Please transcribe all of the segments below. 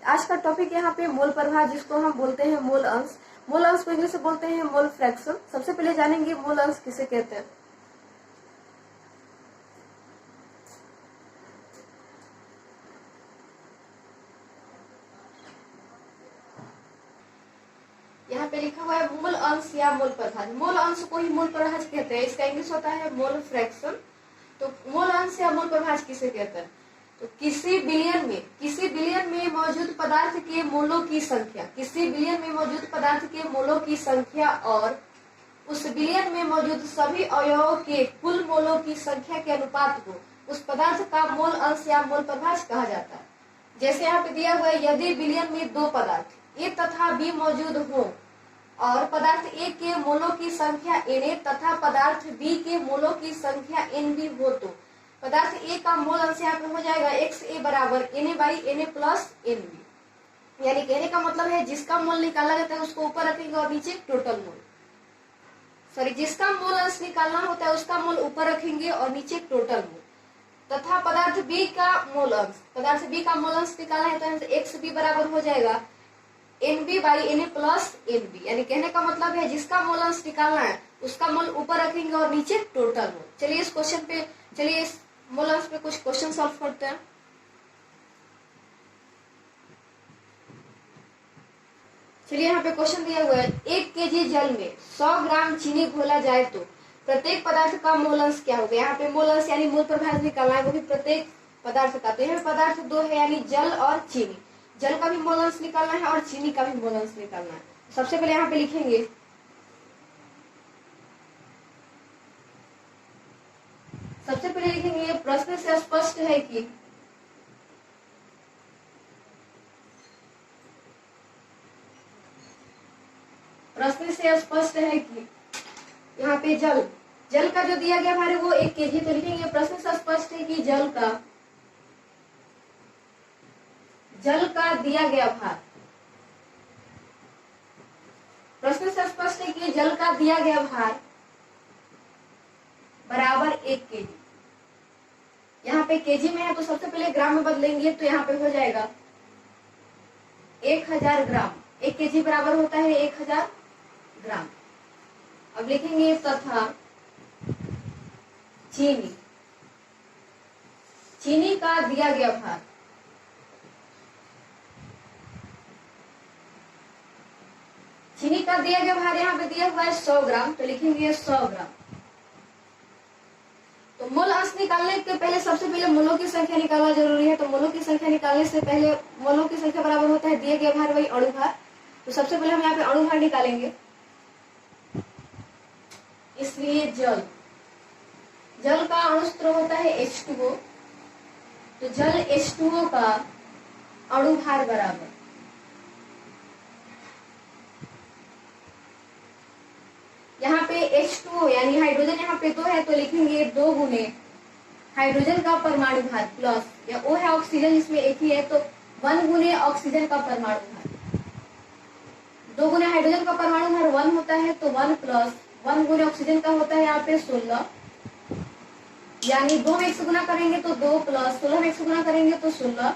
आज का टॉपिक यहाँ पे मोल प्रभाव, जिसको हम बोलते हैं मोल अंश। मोल अंश को इंग्लिश में बोलते हैं मोल फ्रैक्शन। सबसे पहले जानेंगे मोल अंश किसे कहते हैं। यहाँ पे लिखा हुआ है मोल अंश या मोल प्रभाज। मोल अंश को ही मोल प्रभाज कहते हैं, इसका इंग्लिश होता है मोल फ्रैक्शन। तो मोल अंश या मोल प्रभाज किसे कहते हैं? तो किसी बिलियन में मौजूद पदार्थ के मोलों की संख्या, किसी बिलियन में मौजूद पदार्थ के मोलों की संख्या और उस बिलियन में मौजूद सभी अवयवों के कुल मोलों की संख्या के अनुपात को उस पदार्थ का मोल अंश या मोल प्रभाज कहा जाता है। जैसे यहाँ पे दिया हुआ है, यदि बिलियन में दो पदार्थ ए तथा बी मौजूद हो और पदार्थ ए के मोलों की संख्या Na तथा पदार्थ बी के मोलों की संख्या Nb हो तो पदार्थ ए का मोल अंश यहाँ पे हो जाएगा XA बराबर Na/Na प्लस Nb। यानी कहने का मतलब है जिसका मोल निकाला जाता है उसको ऊपर रखेंगे और नीचे टोटल मोल, सॉरी जिसका मोल अंश निकालना होता है उसका मोल ऊपर रखेंगे और नीचे टोटल मोल, तथा पदार्थ बी का मोल अंश, पदार्थ बी का मोल अंश निकालना है तो XB बराबर हो जाएगा Nb/Na प्लस Nb। यानी कहने का मतलब है जिसका मोल अंश निकालना है उसका मोल ऊपर रखेंगे और नीचे टोटल मोल। चलिए इस मोल अंश पे कुछ क्वेश्चन सॉल्व करते हैं। चलिए यहाँ पे क्वेश्चन दिया हुआ है, 1 kg जल में 100 ग्राम चीनी घोला जाए तो प्रत्येक पदार्थ का मोल अंश क्या होगा। यहाँ पे मोल अंश यानी मोल प्रभाज निकालना है, वो भी प्रत्येक पदार्थ का। तो यहाँ पदार्थ दो है यानी जल और चीनी। जल का भी मोल अंश निकालना है और चीनी का भी मोल अंश निकालना है। सबसे पहले यहाँ पे लिखेंगे प्रश्न से स्पष्ट है कि यहाँ पे जल का जो दिया गया हमारे वो 1 kg, तो लिखेंगे प्रश्न से स्पष्ट है कि जल का दिया गया भार, प्रश्न से स्पष्ट है कि जल का दिया गया भार बराबर 1 kg। यहाँ पे केजी में है तो सबसे पहले ग्राम में बदलेंगे तो यहाँ पे हो जाएगा 1000 ग्राम। 1 kg बराबर होता है 1000 ग्राम। अब लिखेंगे तथा चीनी का दिया गया भार, चीनी का दिया गया भार यहाँ पे दिया हुआ है 100 ग्राम, तो लिखेंगे 100 ग्राम। तो मोल अंश निकालने के पहले सबसे पहले मोलों की संख्या निकालना जरूरी है। तो मोलों की संख्या निकालने से पहले मोलों की संख्या बराबर होता है दिया गया भार वही अणु भार। तो सबसे पहले हम यहाँ पे अणु भार निकालेंगे। इसलिए जल का अणु सूत्र होता है H2O। तो जल H2O का अणु भार बराबर यहाँ पे H2O यानी हाइड्रोजन यहाँ पे 2 है तो लिखेंगे 2 गुने हाइड्रोजन का परमाणु भार प्लस, या O है ऑक्सीजन इसमें एक ही है तो 1 गुने ऑक्सीजन का परमाणु भार। 2 गुने हाइड्रोजन का परमाणु भार 1 होता है तो 1 प्लस 1 गुने ऑक्सीजन का होता है यहाँ पे 16, यानी 2 में 1 से गुना करेंगे तो 2 प्लस 16 में 1 से गुना करेंगे तो 16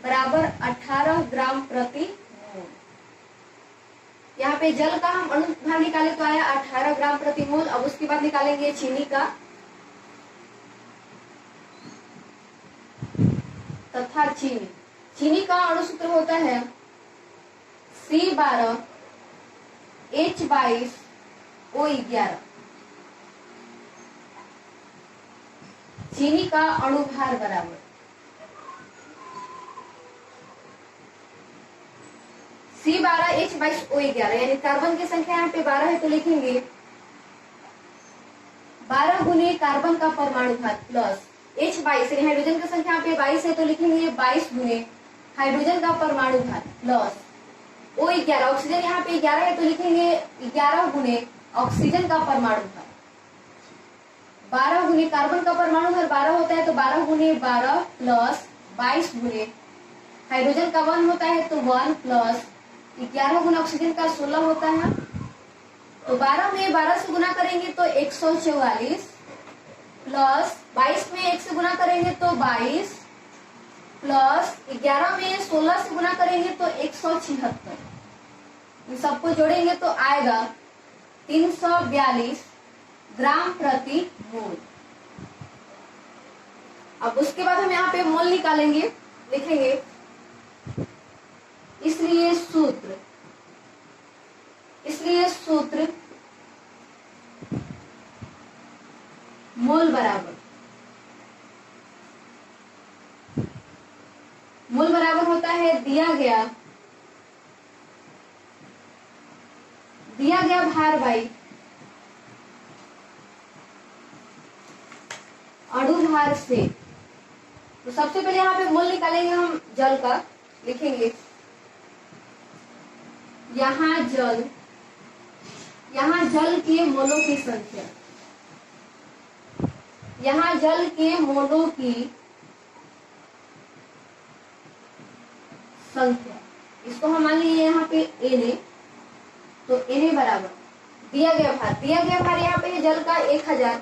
बराबर 18 ग्राम प्रति मोल। यहाँ पे जल का हम अणु भार निकाले तो आया 18 ग्राम प्रति मोल। अब उसके बाद निकालेंगे चीनी का, तथा चीनी का अणु सूत्र होता है C12H22O11। चीनी का अणु भार बराबर C12H22O11, यानी कार्बन की संख्या यहाँ पे 12 है तो लिखेंगे 12 गुने कार्बन का परमाणु भार प्लस H22, यानी हाइड्रोजन की संख्या यहाँ पे 22 है तो लिखेंगे 22 गुने हाइड्रोजन का परमाणु भार प्लस O11, ऑक्सीजन यहाँ पे 11 है तो लिखेंगे 11 गुने ऑक्सीजन का परमाणु भार। 12 गुने कार्बन का परमाणु भार 12 होता है तो 12 गुने 12 प्लस 22 गुने हाइड्रोजन का 1 होता है तो 1 प्लस 11 गुना ऑक्सीजन का 16 होता है। तो 12 में 12 से गुना करेंगे तो 144 प्लस 22 में 1 से गुना करेंगे तो 22 प्लस 11 में 16 से गुना करेंगे तो 176, इन सबको जोड़ेंगे तो आएगा 342 ग्राम प्रति मोल। अब उसके बाद हम यहाँ पे मोल निकालेंगे, लिखेंगे इसलिए सूत्र मोल बराबर होता है दिया गया भार बाई अणु भार से। तो सबसे पहले यहाँ पे मोल निकालेंगे हम जल का, लिखेंगे यहाँ जल के मोलों की संख्या, यहाँ जल के मोलों की संख्या, इसको हम मान लीजिए यहाँ पे Na, तो Na बराबर दिया गया भार यहाँ पे है जल का 1000,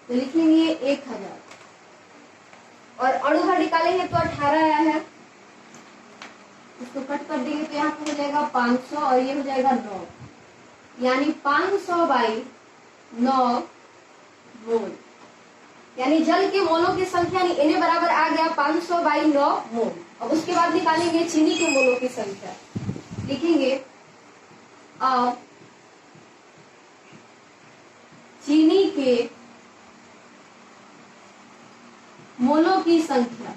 तो लिखेंगे 1000 और अणु भार निकालेंगे तो 18 आया है, इसको कट कर देंगे तो यहाँ पे हो जाएगा 500 और ये हो जाएगा 9, यानी 500 बाई 9 मोल, यानी जल के मोलों की संख्या यानी Na बराबर आ गया 500 बाई 9 मोल। अब उसके बाद निकालेंगे चीनी के मोलों की संख्या, लिखेंगे अब चीनी के मोलों की संख्या,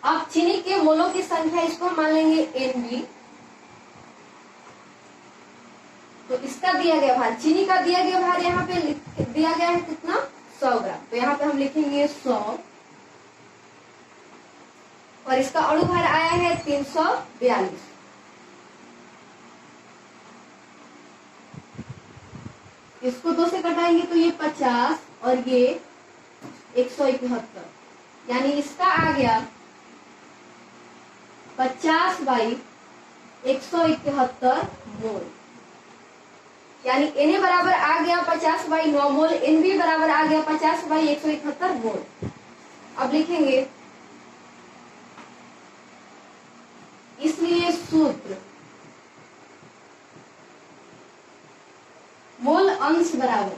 अब चीनी के मोलों की संख्या इसको हम मान लेंगे Nb, तो इसका दिया गया भार, चीनी का दिया गया भार यहाँ पे दिया गया है कितना 100 ग्राम, तो यहाँ पे हम लिखेंगे 100 और इसका अणु भार आया है 342, इसको 2 से घटाएंगे तो ये 50 और ये 171, यानी इसका आ गया 50 बाई 171 मोल, यानी Na बराबर आ गया 50 बाई 9 मोल, Nb बराबर आ गया 50 बाई 171 मोल। अब लिखेंगे इसलिए सूत्र मोल अंश बराबर,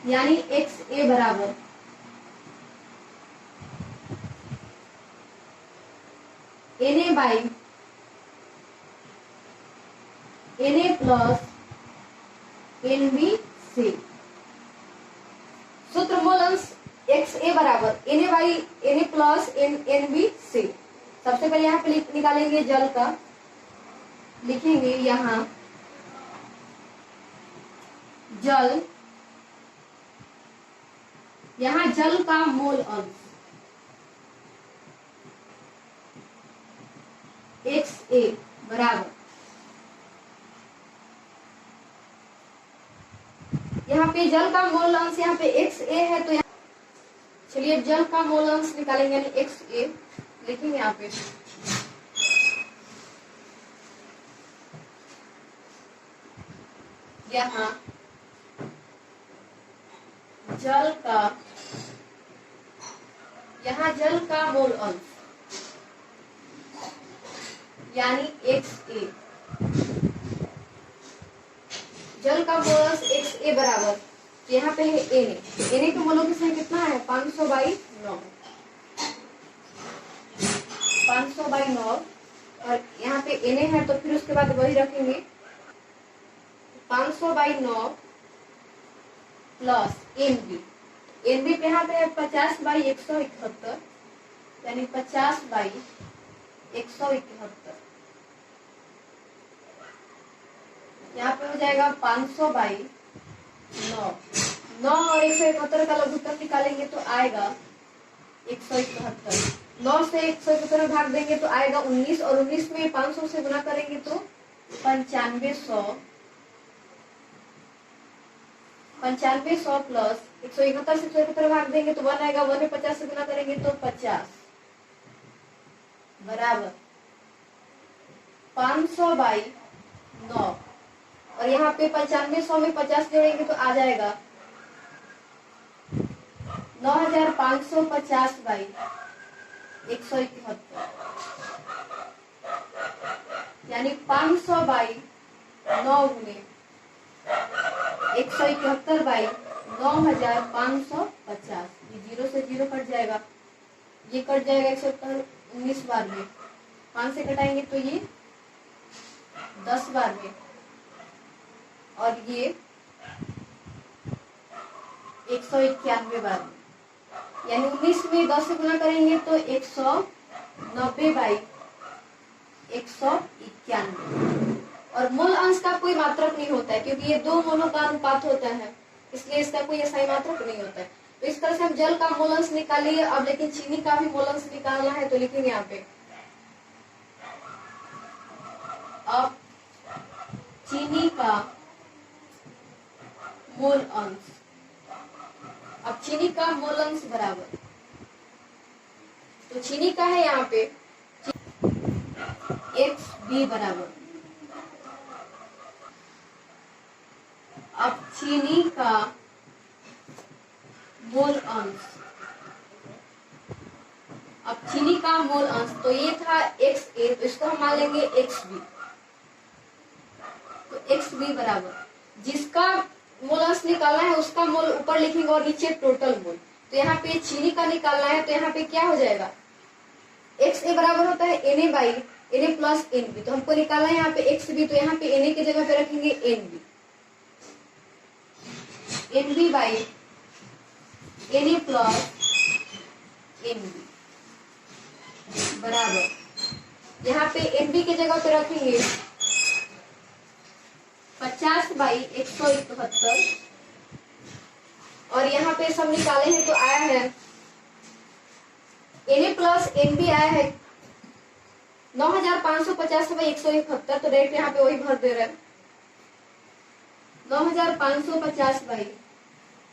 यानी XA बराबर Na by Na plus Nb से। सूत्र मोल अंश XA बराबर Na by Na plus Nb से। सबसे पहले यहाँ पे निकालेंगे जल का, लिखेंगे यहाँ जल का मोल अंश XA बराबर, यहाँ पे जल का मोल अंश यहाँ पे XA है, तो चलिए जल का मोल अंश निकालेंगे यानी XA, लिखेंगे यहाँ पे यहाँ जल का मोल अंश यानी XA, जल का मोल अंश XA बराबर, यहाँ पे है Na के मोलों की संख्या कितना है 500 बाई 9, 500 बाई 9 और यहाँ पे Na है तो फिर उसके बाद वही रखेंगे 500 बाई 9 प्लस Nb पे यहाँ पे 50 बाई 171, यानी 50 बाई 171, यहाँ पे हो जाएगा 500 बाई 9 और 171 का लघुत्तम निकालेंगे तो आएगा 171, 9 से 171 में भाग देंगे तो आएगा 19 और 19 में 500 से गुना करेंगे तो 9500 प्लस 171 से 171 भाग देंगे तो 1 आएगा, 1 में 50 से गुना करेंगे तो 50 बराबर 500 बाई 9 और यहाँ पे 95, 100 में 50 जोड़ेंगे तो आ जाएगा 9550 बाई 171, यानी 500 बाई 9 गुने 171 बाई 9550। ये 0 से 0 कट जाएगा, ये कट जाएगा 170 19 बार में, 5 से कटाएंगे तो ये 10 बार में, और ये 191 बार में, यानी 19 में 10 से गुना करेंगे तो 190 बाई 191। और मूल अंश का कोई मात्रक नहीं होता है, क्योंकि ये दो मोलों का अनुपात होता है, इसलिए इसका कोई ऐसा मात्रक नहीं होता है। तो इस तरह से हम जल का मूल अंश निकालिए। अब लेकिन चीनी का भी मूल अंश निकालना है, तो लिखेंगे यहाँ पे अब चीनी का मूल अंश। अब चीनी का मूल अंश बराबर, तो चीनी का है यहाँ पे XB बराबर, अब चीनी का मूल अंश, अब चीनी का मूल अंश, तो ये था XA, तो इसको हम मान लेंगे XB। तो XB बराबर, जिसका मूल अंश निकालना है उसका मूल ऊपर लिखेंगे और नीचे टोटल मूल। तो यहाँ पे चीनी का निकालना है, तो यहाँ पे क्या हो जाएगा, XA बराबर होता है Na by Na plus NB। तो हमको निकालना है यहाँ पे XB, तो यहाँ पे Na की जगह पे रखेंगे NB, NB by Na plus NB बराबर, यहाँ पे NB की जगह पे रखेंगे 50 बाई 171, और यहाँ पे सब निकाले हैं तो आया है Na प्लस NB आया है 9550 बाई 171, तो डायरेक्ट यहाँ पे वही भर दे रहे हैं 9550 बाई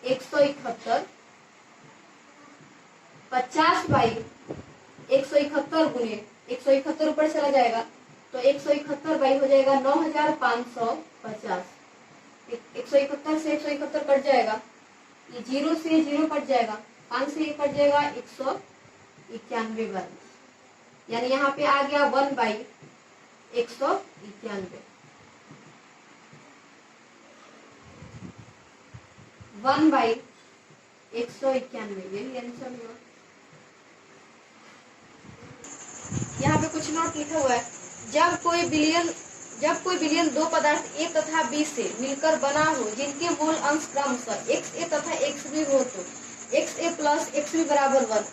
171, 50 बाई 171 गुने 171 ऊपर चला जाएगा, तो 171 बाई हो जाएगा 9550। 171 से 171 कट जाएगा, ये 0 से 0 कट जाएगा, 5 से 1 कट जाएगा 191 बार, यानी यहाँ पे आ गया 1 बाई 191, 1 बाई 191, यही आंसर हुआ। यहाँ पे कुछ नोट लिखा हुआ है, जब कोई बिलियन दो पदार्थ A तथा B से मिलकर बना हो जिनके मूल अंश क्रमशः XA तथा XB हो, तो XA प्लस XB बराबर 1,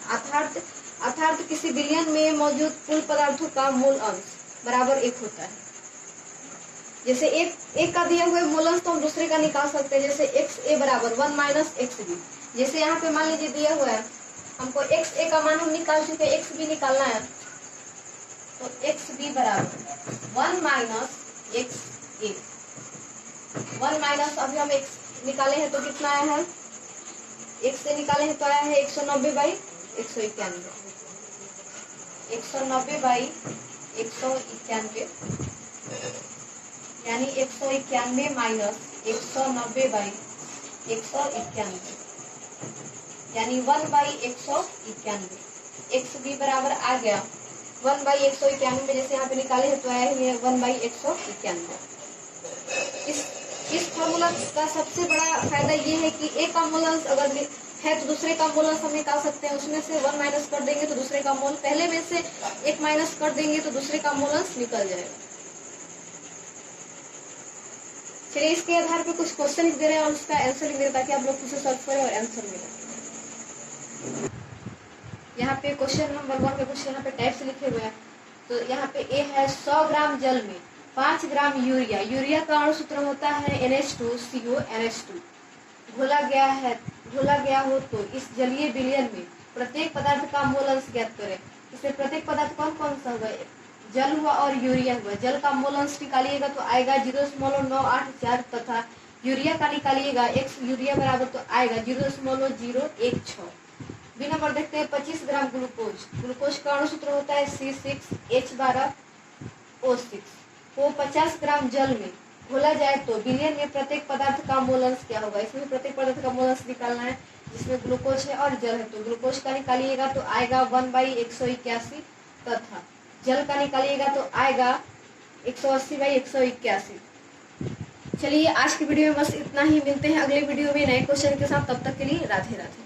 अर्थात किसी बिलियन में मौजूद कुल पदार्थों का मूल अंश बराबर 1 होता है। जैसे एक का दिया हुआ मूल अंश तो हम दूसरे का निकाल सकते हैं, जैसे XA बराबर 1 माइनस XB। जैसे यहाँ पे मान लीजिए दिया हुआ है, हमको XA का मान हम निकाल चुके, XB निकालना है, तो XB बराबर 1 माइनस XA, 1 माइनस अभी हम X निकाले हैं तो कितना आया है, X से निकाले हैं तो आया है 190 बाई 191, 190 बाई 191, यानी 191 माइनस 190 बाई 191, यानी 1 बाई 191। XB बराबर आ गया 1 बाई 191 में, जैसे यहाँ पे निकाले हैं तो आया है 1 बाई 191। इस फॉर्मूला का सबसे बड़ा फायदा ये है कि एक का मूल अंश अगर है तो दूसरे का मूल अंश हम निकाल सकते हैं, उसमें से 1 माइनस कर देंगे तो दूसरे का मूल, पहले में से 1 माइनस कर देंगे तो दूसरे का मूल अंश निकल जाएगा। चलिए इसके आधार पे कुछ क्वेश्चन लिख दे रहे हैं और उसका आंसर लिख दे रहे हैं ताकि आप लोग खुद से सॉल्व करें और आंसर मिले। यहाँ पे क्वेश्चन नंबर 1 में कुछ यहाँ पे टाइप से लिखे हुए हैं, तो यहाँ पे ए है 100 ग्राम जल में 5 ग्राम यूरिया, यूरिया का अणु सूत्र होता है NH2CO NH2, घोला गया हो तो इस जलीय विलयन में प्रत्येक पदार्थ का मूल अंश ज्ञात करें। इससे प्रत्येक पदार्थ कौन कौन सा हुआ, जल हुआ और यूरिया हुआ। जल का मूल अंश निकालिएगा तो आएगा 0.984 तथा यूरिया का निकालिएगा x यूरिया बराबर तो आएगा 0.016। बी नंबर देखते हैं 25 ग्राम ग्लूकोज का अणु सूत्र होता है C6H12O6 को 50 ग्राम जल में खोला जाए तो बिलियन में प्रत्येक पदार्थ का मोल अंश क्या होगा। इसमें प्रत्येक पदार्थ का मोल अंश निकालना है, जिसमें ग्लूकोज है और जल है। तो ग्लूकोज का निकालिएगा तो आएगा 1/181 तथा जल का निकालिएगा तो आएगा 180/181। चलिए आज की वीडियो में बस इतना ही, मिलते हैं अगले वीडियो में नए क्वेश्चन के साथ। तब तक के लिए राधे राधे।